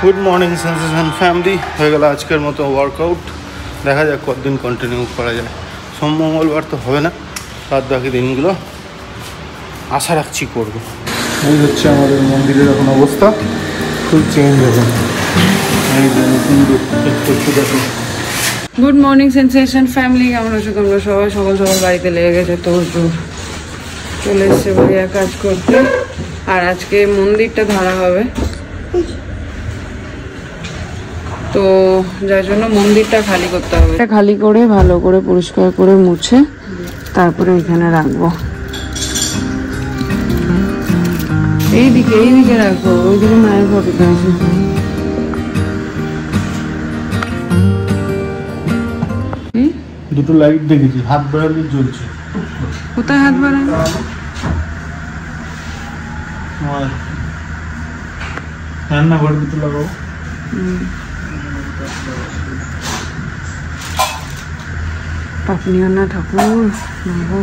Good morning sensation family. হয়ে গেল আজকের মতো ওয়ার্কআউট। দেখা যাক কতদিন কন্টিনিউ করা যায়। সোম মঙ্গলবার তো হবে না, বাদ বাকি দিনগুলো আশা রাখছি করবো। এই হচ্ছে আমাদের মন্দিরের এখন অবস্থা, ফুল চেঞ্জ হবে। এই যে নতুন একটু দেখো। গুড মর্নিং সেন্সেশন ফ্যামিলি, কেমন আছো তোমরা সবাই? সকাল সকাল বাড়িতে লেগে গেছে তোর চলে এসছে ভাইয়া কাজ করতে। আর আজকে মন্দিরটা ধরা হবে, তো যার জন্য মন্দিরটা খালি করতে হবে। এটা খালি করে ভালো করে পরিষ্কার করে মুছে তারপরে এখানে রাখবো। এইদিকে রাখবো, ওইদিকে মায়ের ফটোটা আছে। দুটো লাইট দেখেছি, হাত বাড়ালে জ্বলছে। কোথায় হাত বাড়ানো? রান্নাঘরের ভিতরে লাগাবো। পাপনিও না ঠাকুর দেখো।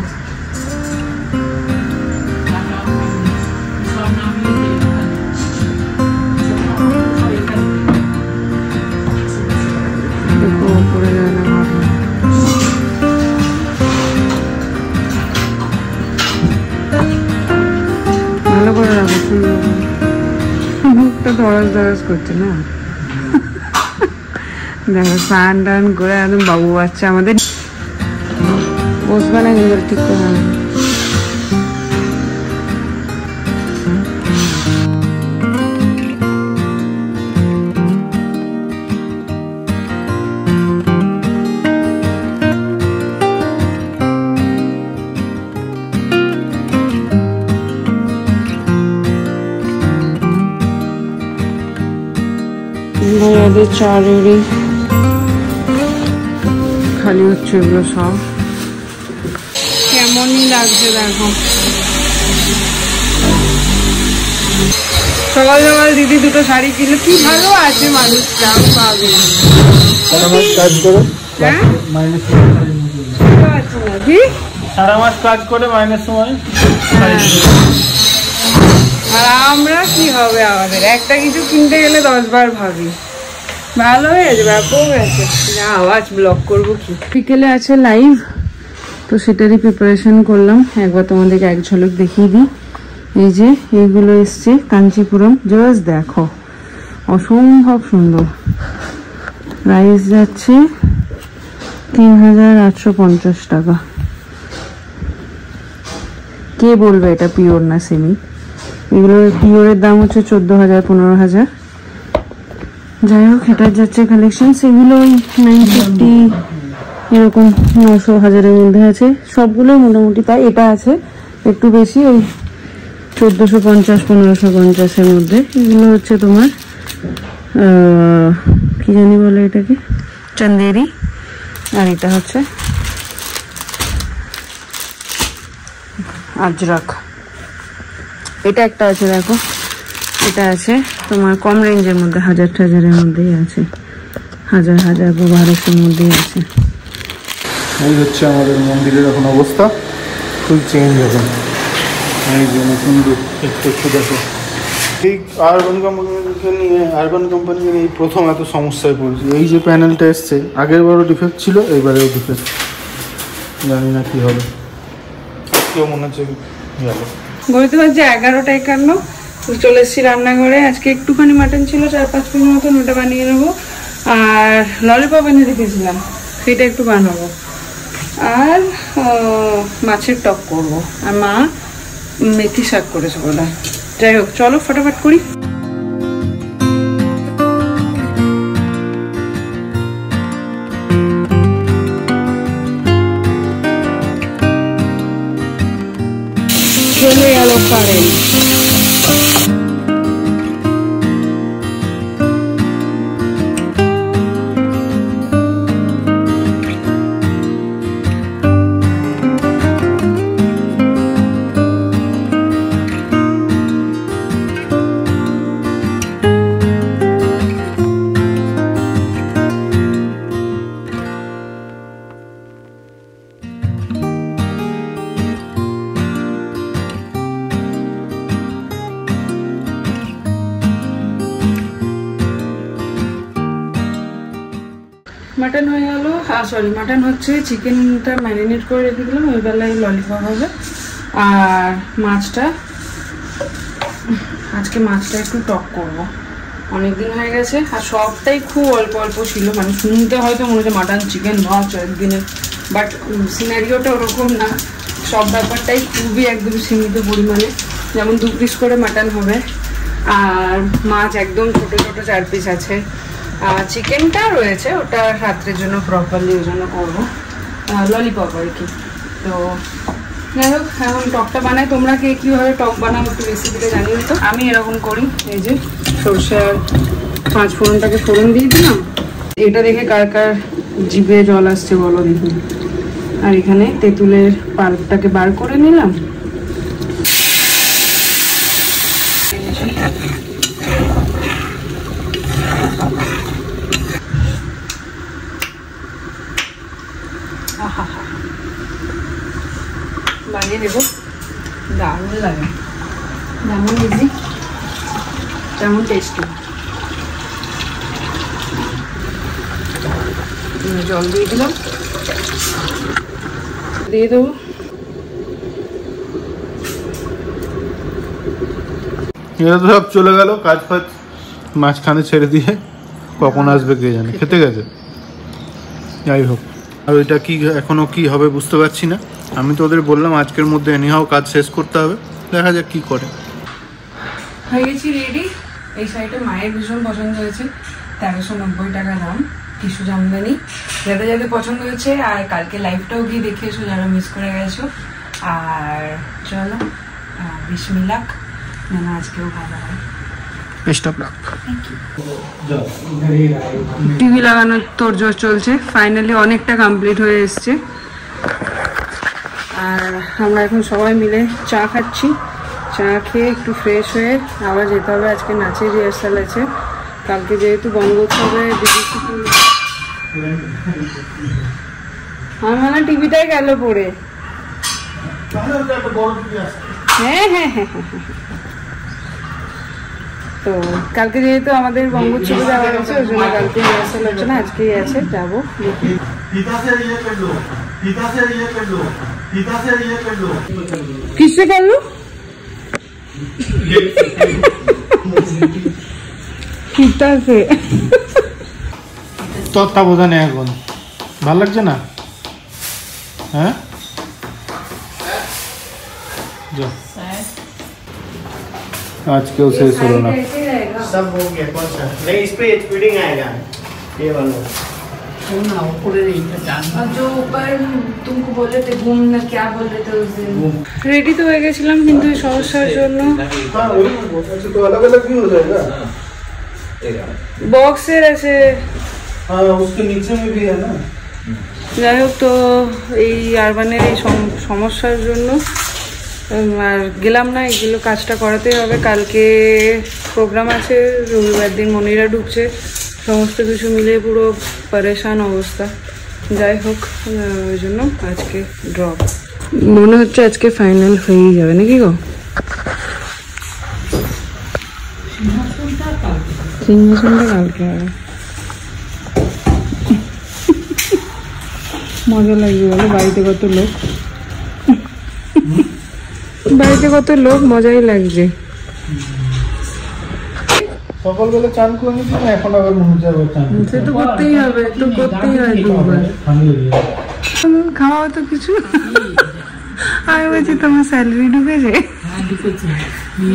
পড়ে যায় না, ভালো করে রাখো। সুন্দর মুখটা দরাজ করছে না। দেখো স্নান টান করে একদম বাবু বাচ্চা আমাদের। বসবে না কিন্তু ঠিক করে। ভাইয়াদের চারেরই খালি হচ্ছে এগুলো সব। কেমনই লাগছে দেখো। সকাল সকাল দিদি দুটো শাড়ি কিনলো, কি ভালো আছে মানুষটা। পাবে সারা মাস কাজ করে মাইনের সময়। আর আমরা কি হবে, আমাদের একটা কিছু কিনতে গেলে 10 বার ভাবি। ভালো হয়েছে, ব্যাপক হয়েছে। না আওয়াজ ব্লক করবো কি। বিকেলে আছে লাইভ, তো সেটারই প্রিপারেশন করলাম। একবার তোমাদেরকে এক ঝলক দেখিয়ে দিই। এই যে এইগুলো এসছে কাঞ্চিপুরম, জাস্ট দেখো, অসম্ভব সুন্দর। প্রাইস যাচ্ছে 3850 টাকা। কে বলবে এটা পিওর না সেমি? এগুলোর পিওরের দাম হচ্ছে 14,000 15,000। যাই হোক, এটার যাচ্ছে কালেকশন। সেগুলো ওই 950 এরকম 900 1000-এর মধ্যে আছে সবগুলোই মোটামুটি। তাই এটা আছে একটু বেশি, ওই 1450 1550-এর মধ্যে। এগুলো হচ্ছে তোমার কি জানি বলে এটাকে, চন্দেরি। আর এটা হচ্ছে আজরাক। এটা একটা আছে দেখো, এটা আছে তোমার কম রেঞ্জের মধ্যে, 1000-1000-এর মধ্যেই আছে, 1000-1200-এর মধ্যেই আছে। এই হচ্ছে আমাদের মন্দিরের এখন অবস্থা, ফুল চেঞ্জ হবে। এই যে নতুন একটু দেখো। এই আরবান কোম্পানিকে নিয়ে প্রথম এত সমস্যায় পড়েছি। এই যে প্যানেলটা এসছে, আগের বারও ডিফেক্ট ছিল, এইবারেও ডিফেক্ট। জানি না কি হবে, কেউ মনে হচ্ছে গেল। বলতে পারছি 11টা 51। চলে এসেছি রান্নাঘরে। আজকে একটুখানি মাটন ছিল 4-5 পিস মতন, ওটা বানিয়ে নেবো। আর ললিপপ এনে রেখেছিলাম, সেটা একটু বানাবো। আর মাছের টক করবো। আর মা মেথি শাক করেছে বোধ হয়। যাই হোক, চলো ফটাফট করি। চলে গেল কারেন্ট। মাটন হয়ে গেল, সরি মাটন হচ্ছে, চিকেনটা ম্যারিনেট করে রেখে দিলাম, ওই বেলায় ললিপপ হবে। আর মাছটা, আজকে মাছটা একটু টক করবো, অনেকদিন হয়ে গেছে। আর সবটাই খুব অল্প অল্প ছিল, মানে শুনতে হয়তো মনে হচ্ছে মাটন চিকেন ভাত একদিনে, বাট সিনারিওটা ওরকম না। সব ব্যাপারটাই খুবই একদম সীমিত পরিমাণে। যেমন 2 পিস করে মাটন হবে, আর মাছ একদম ছোটো ছোটো 4 পিস আছে। আর চিকেনটা রয়েছে, ওটা রাত্রের জন্য প্রপারলি ওই জন্য করবো, ললিপপ আর কি। তো যাই হোক, এখন টকটা বানাই। তোমরা কে কীভাবে টক বানাও একটু রেসিপিটা জানিও তো। আমি এরকম করি, এই যে সরষে আর 5 ফোড়নটাকে ফোড়ন দিয়ে দিলাম। এটা দেখে কার কার জিভে জল আসছে বলো দেখি। আর এখানে তেঁতুলের পাল্পটাকে বার করে নিলাম। বানিয়ে দেবো, দারুণ লাগে, যেমন ইজি তেমন টেস্টি। জল দিয়ে দিলাম, দিয়ে দেবো। এরা তো সব চলে গেল কাজ ফাজ মাঝখানে ছেড়ে দিয়ে, কখন আসবে কে জানে, খেতে গেছে। যাই হোক, আর ওইটা কি এখনো কি হবে বুঝতে পারছি না। আমি তো ওদের বললাম আজকের মধ্যে এনিহাও কাজ শেষ করতে হবে, দেখা যাক কি করে। হয়ে গেছি রেডি। এই শাড়িটা মায়ের ভীষণ পছন্দ হয়েছে, 1390 টাকা দাম, টিস্যু জামদানি। যাদের যাদের পছন্দ হয়েছে, আর কালকে লাইভটাও গিয়ে দেখে এসো যারা মিস করে গেছো। আর চলো বিসমিল্লাহ, যেন আজকেও ভালো হয়। Best of luck. টিভি লাগানোর তোড়জোড় চলছে, ফাইনালি অনেকটা কমপ্লিট হয়ে এসছে। আর আমরা এখন সবাই মিলে চা খাচ্ছি। চা খেয়ে একটু ফ্রেশ হয়ে আবার যেতে হবে, আজকে নাচের রিহার্সাল আছে। কালকে যেহেতু বঙ্গোৎসবে আমার মানে টিভিটাই গেল পড়ে। হ্যাঁ হ্যাঁ হ্যাঁ হ্যাঁ, তো কালকে যেহেতু আমাদের বঙ্গোৎসবে যাওয়া আছে, ওই জন্য কালকে রিহার্সাল হচ্ছে না, আজকেই আছে, যাবো। কিসে করলো কিতাছে তত্ত্বাবধানে এখন ভাল লাগছে না? হ্যাঁ, আজকেও শেষ হলো না। सब हो गया, कौन सा नहीं, इस पे स्पीडिंग आएगा ये वाला। और जो ऊपर तुमको बोले थे घूम ना, क्या बोल रहे थे उस दिन? रेडी तो हो गए কিন্তু সমস্যার জন্য तो अलग अलग भी हो जाएगा, বক্সের আছে। हाँ उसके नीचे में भी है ना। যাই হোক, তো এই আরবানের এই সমস্যার জন্য আর গেলাম না। এগুলো কাজটা করাতেই হবে, কালকে প্রোগ্রাম আছে, রবিবার দিন মনিরা ঢুকছে, সমস্ত কিছু মিলে পুরো পরেশান অবস্থা। যাই হোক, ওই জন্য আজকে ড্রপ। মনে হচ্ছে আজকে ফাইনাল হয়েই যাবে নাকি গো? সিংহাসনটা কালকে হবে। মজা লাগবে বলো, বাড়িতে কত লোক, বাড়িতে কত লোক, মজাই লাগছে। সকালবেলা চান করে নিচ্ছি না, এখন আবার মনে হচ্ছে আবার চান সে তো করতেই হবে, তো করতেই হয় দুবার। খাওয়া তো কিছু, আমি বলছি তোমার স্যালারি ঢুকেছে,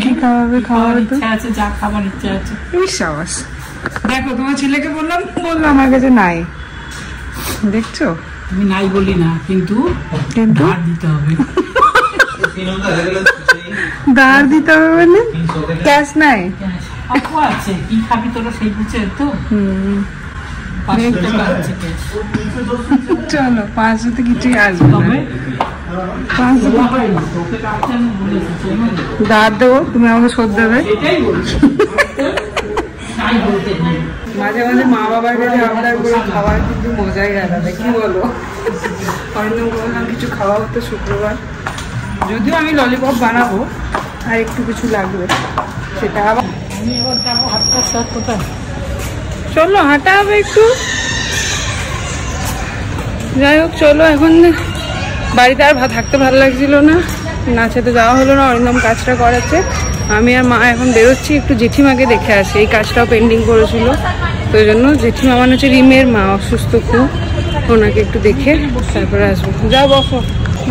কি খাওয়াবে? খাওয়াবে তো যা খাবার ইচ্ছা আছে। বিশ্বাস দেখো, তোমার ছেলেকে বললাম, বললো আমার কাছে নাই। দেখছো, আমি নাই বলি না, কিন্তু ধার দিতে হবে। ধার দিতে হবে মানে ক্যাশ নাই? আপু আছে, কি খাবি তোরা সেই বুঝে তো। 500 টাকা আছে ক্যাশ। চলো 500তে কিছুই আসবে না। 500 ধার দেবো, তুমি আমাকে শোধ দেবে। মাঝে মাঝে মা বাবার কাছে আবদার করে খাওয়ার কিন্তু মজাই আলাদা, কি বলো? হয়তো বললাম কিছু খাওয়া হতো শুক্রবার, যদিও আমি ললিপপ বানাবো, আর একটু কিছু লাগবে, সেটা আবার আমি এবার যাবো হাঁটতে। কোথায় চলো হাঁটা হবে একটু। যাই হোক চলো, এখন বাড়িতে আর থাকতে ভালো লাগছিল না, নাচে তো যাওয়া হলো না, অরিন্দম কাজটা করাচ্ছে। আমি আর মা এখন বেরোচ্ছি, একটু জেঠিমাকে দেখে আসি, এই কাজটাও পেন্ডিং করেছিল, তো ওই জন্য জেঠিমা মানে হচ্ছে রিমের মা, অসুস্থ খুব, ওনাকে একটু দেখে তারপরে আসবো। যা বসো,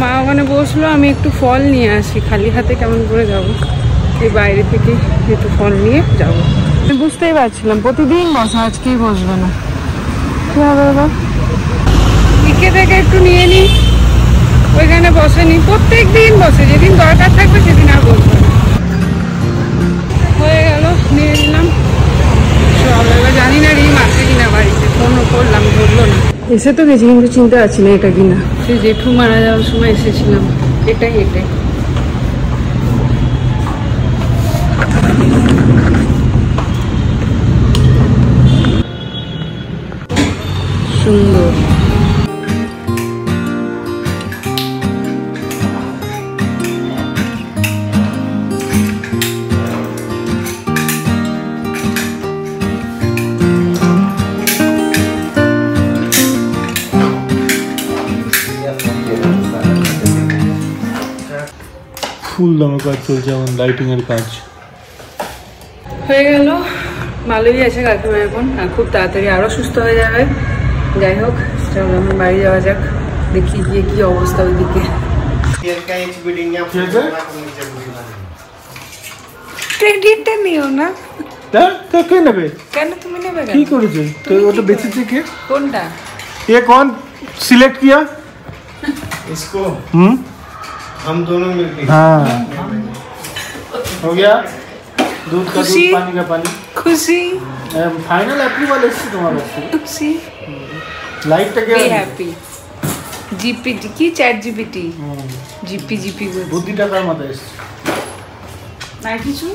মা ওখানে বসলো, আমি একটু ফল নিয়ে আসি, খালি হাতে কেমন করে যাব, এই বাইরে থেকে একটু ফল নিয়ে যাবো। আমি বুঝতেই পারছিলাম প্রতিদিন বসা, আজকেই বসবে না, কি হবে এবার? দিকে থেকে একটু নিয়ে নিই, ওইখানে বসেনি, প্রত্যেক দিন বসে, যেদিন দরকার থাকবে সেদিন আর বসবে না। হয়ে গেল, নিয়ে নিলাম সব। এবার জানি না রিম আছে কিনা বাড়িতে, ফোন করলাম ধরলো না। এসে তো গেছি কিন্তু চিনতে পারছি না এটা কিনা, সে জেঠু মারা যাওয়ার সময় এসেছিলাম। এটাই এটাই সুন্দর। ফুলদামের কাজ চলছে, এখন লাইটিং এর কাজ হয়ে গেল, ভালোই আছে কাকিমা এখন, আর খুব তাড়াতাড়ি আরো সুস্থ হয়ে যাবে। যাই হোক চলো এখন বাড়ি যাওয়া যাক, দেখি গিয়ে কি অবস্থা ওইদিকে। ক্রেডিটটা নিও না। কে নেবে? কেন তুমি নেবে? কি করেছে তো? ওটা বেঁচেছে কে? কোনটা? ये कौन सिलेक्ट किया इसको? हम दोनों मिलके। हाँ हो गया, दूध का दूध, पानी का पानी। खुशी फाइनल अप्रूवल এসেছে তোমার কাছে। खुशी লাইটটা কে? Be happy. জিপিটি কি চ্যাট জিপিটি? জিপি বুদ্ধিটা কার মাথায় এসেছে? আর কিছু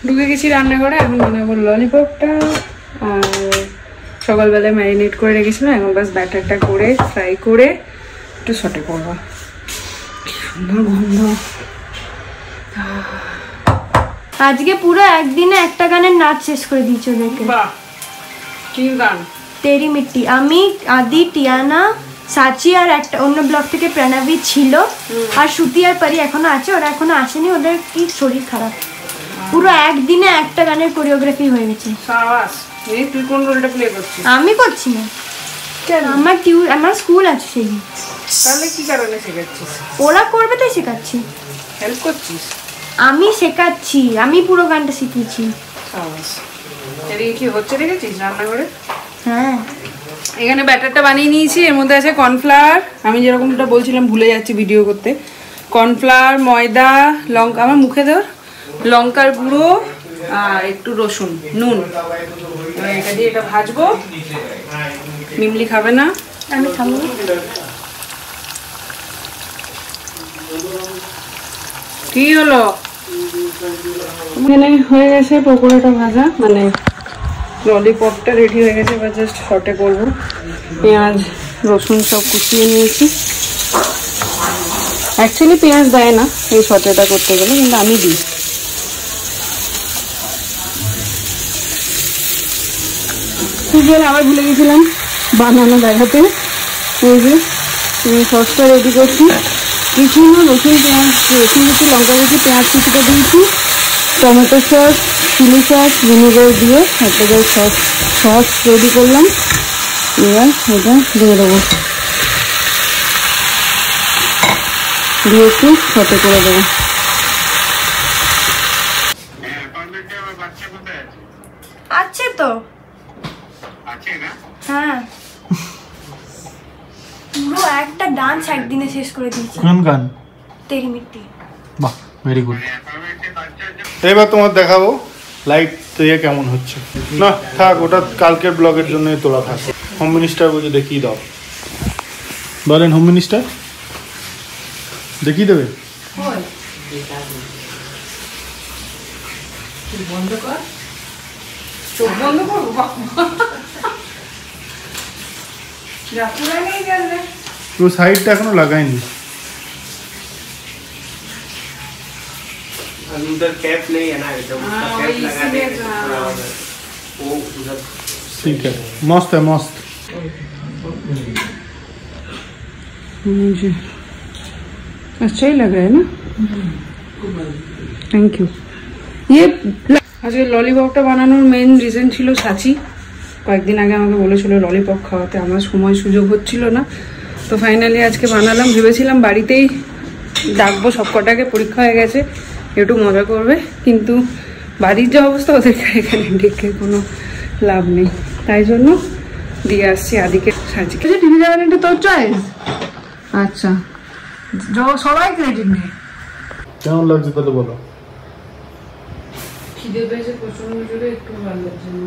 ঢুকে গেছি রান্নাঘরে, এখন বানাবো ললিপপটা। আর সকালবেলায় ম্যারিনেট করে রেখেছিলাম, এখন বাস ব্যাটারটা করে ফ্রাই করে একটু সটে করবো। সুন্দর গন্ধ। আজকে পুরো একদিনে একটা গানের নাচ শেষ করে দিয়েছে ওদেরকে। বাহ, কি গান? তেরি মিট্টি। আমি, আদি, টিয়ানা, সাচি আর একটা অন্য ব্লক থেকে প্রণবী ছিল, আর শ্রুতি আর পারি এখনো আছে, ওরা এখনো আসেনি, ওদের কি শরীর খারাপ। পুরো একদিনে একটা গানের কোরিওগ্রাফি হয়ে গেছে। সাবাস। এই তুই কোন রোলটা প্লে করছিস? আমি করছি না, আমার স্কুল আছে সেই। তাহলে কি কারণে শেখাচ্ছিস? ওরা করবে তাই শেখাচ্ছি। হেল্প করছিস? আমি শেখাচ্ছি, আমি পুরো গানটা শিখিয়েছি। সাবাস। এদিকে কি হচ্ছে দেখেছিস রান্নাঘরে? হ্যাঁ, এখানে ব্যাটারটা বানিয়ে নিয়েছি, এর মধ্যে আছে কর্নফ্লাওয়ার, আমি যেরকমটা বলছিলাম ভুলে যাচ্ছি ভিডিও করতে, কর্নফ্লাওয়ার, ময়দা, লঙ্কা, আমার মুখে ধর, লঙ্কার গুঁড়ো আর একটু রসুন, নুন। এটা দিয়ে এটা ভাজবো। মিমলি খাবে না, আমি খাবো। কি হলো? এখানে হয়ে গেছে পকোড়াটা ভাজা, মানে ললিপপটা রেডি হয়ে গেছে, এবার জাস্ট সটে করবো। পেঁয়াজ রসুন সব কুচিয়ে নিয়েছি। অ্যাকচুয়ালি পেঁয়াজ দেয় না এই সটেটা করতে গেলে, কিন্তু আমি দিই। আবার ভুলে গেছিলাম বানানো দেখাতে। এই যে সসটা রেডি করছি, কিছু না, রসুন কুচি, লঙ্কা কুচি, পেঁয়াজ কুচিটা দিয়েছি, tomato sauce, chilli sauce, vinegar দিয়ে একটা সস রেডি করলাম। এবার এটা দিয়ে দেবো, দিয়ে একটু সটে করে দেবো। আছে তো, হ্যাঁ, পুরো একটা ডান্স একদিনে শেষ করে দিয়েছি। কোন গান? তেরি মিট্টি। বাহ, ভেরি গুড। এবার তোমার দেখাবো লাইট দিয়ে কেমন হচ্ছে। না থাক, ওটা কালকের ব্লগের জন্যই তোলা থাক। হোম মিনিস্টার বলে দেখিয়ে দাও, বলেন হোম মিনিস্টার দেখিয়ে দেবে। বন্ধ কর, চোখ বন্ধ করবো। তো সাইডটা এখনো লাগাইনি। अभी उधर कैप नहीं है ना, जब उसका कैप लगा देंगे तो पूरा उधर वो उधर ठीक है, मस्त है, मस्त। मुझे अच्छा ही लग रहा है ना। Thank you. ये আজকে ললিপপটা বানানোর মেইন রিজন ছিল সাচি কয়েকদিন আগে আমাকে বলেছিল ললিপপ খাওয়াতে, আমার সময় সুযোগ হচ্ছিল না, তো ফাইনালি আজকে বানালাম। ভেবেছিলাম বাড়িতেই ডাকবো সবকটাকে, পরীক্ষা হয়ে গেছে একটু মজা করবে, কিন্তু বাড়ির যে অবস্থা ওদেরকে এখানে ডেকে কোনো লাভ নেই, তাই জন্য দিয়ে আসছি আদিকে সাজিকে। টিভি চ্যানেলটা তোর চয়েস? আচ্ছা, সবাই ক্রেডিট নেই। কেমন লাগছে তাহলে বলো? খিদে পেয়েছে প্রচন্ড জোরে, একটু ভালো লাগছে না।